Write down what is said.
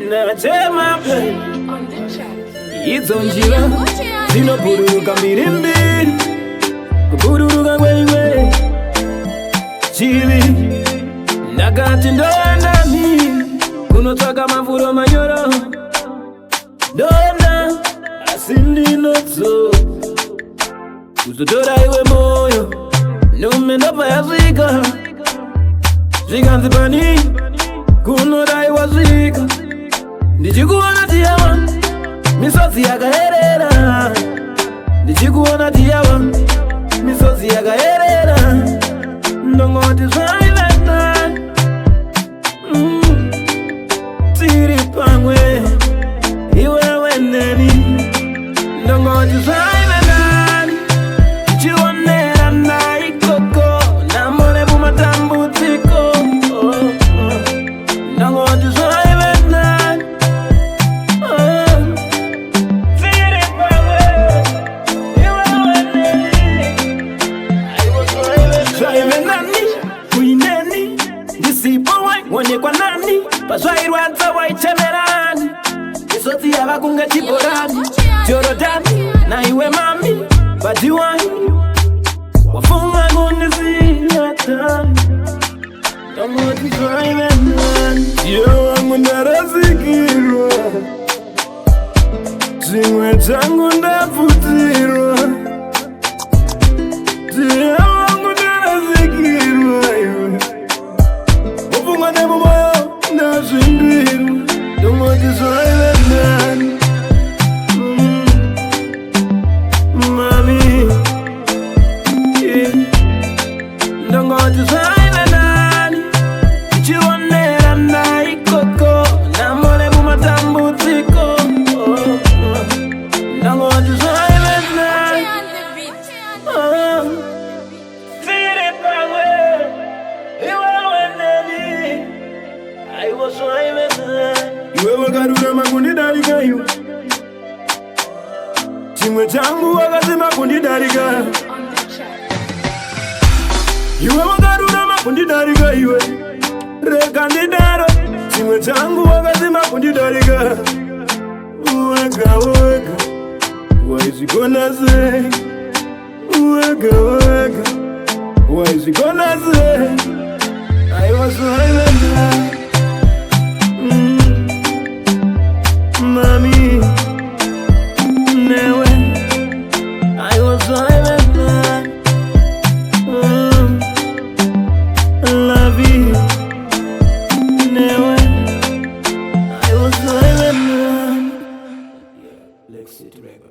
Natema izo njira zinopururuka mbiri mbiri, kupururuka kweiwe chivi ndakati ndoenda mini kunotsvaka mafuro manyoro, ndoenda asi ndinotso kuzotora iwe moyo nume ndobva yasvika zvikanzi pani kunodai wasvika, ndichikuona tiyava misodzi yakaerera, ndichikuona tiyava misodzi yakaerera, ndongoti zvaivena tiri pamwe iwewe neni, ndongoti zvaivena tichionera naikoko namone mumatambudziko, ndongoti zvaivena tiri pamwe iwewe neni, zvaivenani kuineni ndisipo waionekwa nani, pazvairwadza waichemerani, misodzi yava kunge chibhorani, Jorodhani naiwe mami badiwani wafunga kundisiya tani, ndongoti zvaivenani iwe wangu ndarasikirwa, chimwe changu ndapfutirwa, iwe wangu ndarasikirwa, iwe wafunga nemumoyo ndazvindirwa, ndongoti zvaivenani mami, ndongoti zvaivenani tichionera naikoko namone mumatambudziko, ndongoti zvaivenani tiri pamwe iwewe neni, aiwa zvaivenani iwe wakarurama kundidarika, iwe chimwe changu wakasema kundidarika, iwe wakarurama kundidarika, iwe rega ndidaro, chimwe changu wakasema kundidarika, wega wega waizvigona sei, wega wega waizvigona sei, aiwa zvaivenani mami newe aiwa zvaivenani, love you newe aiwa zvaivenani. Let's sit together.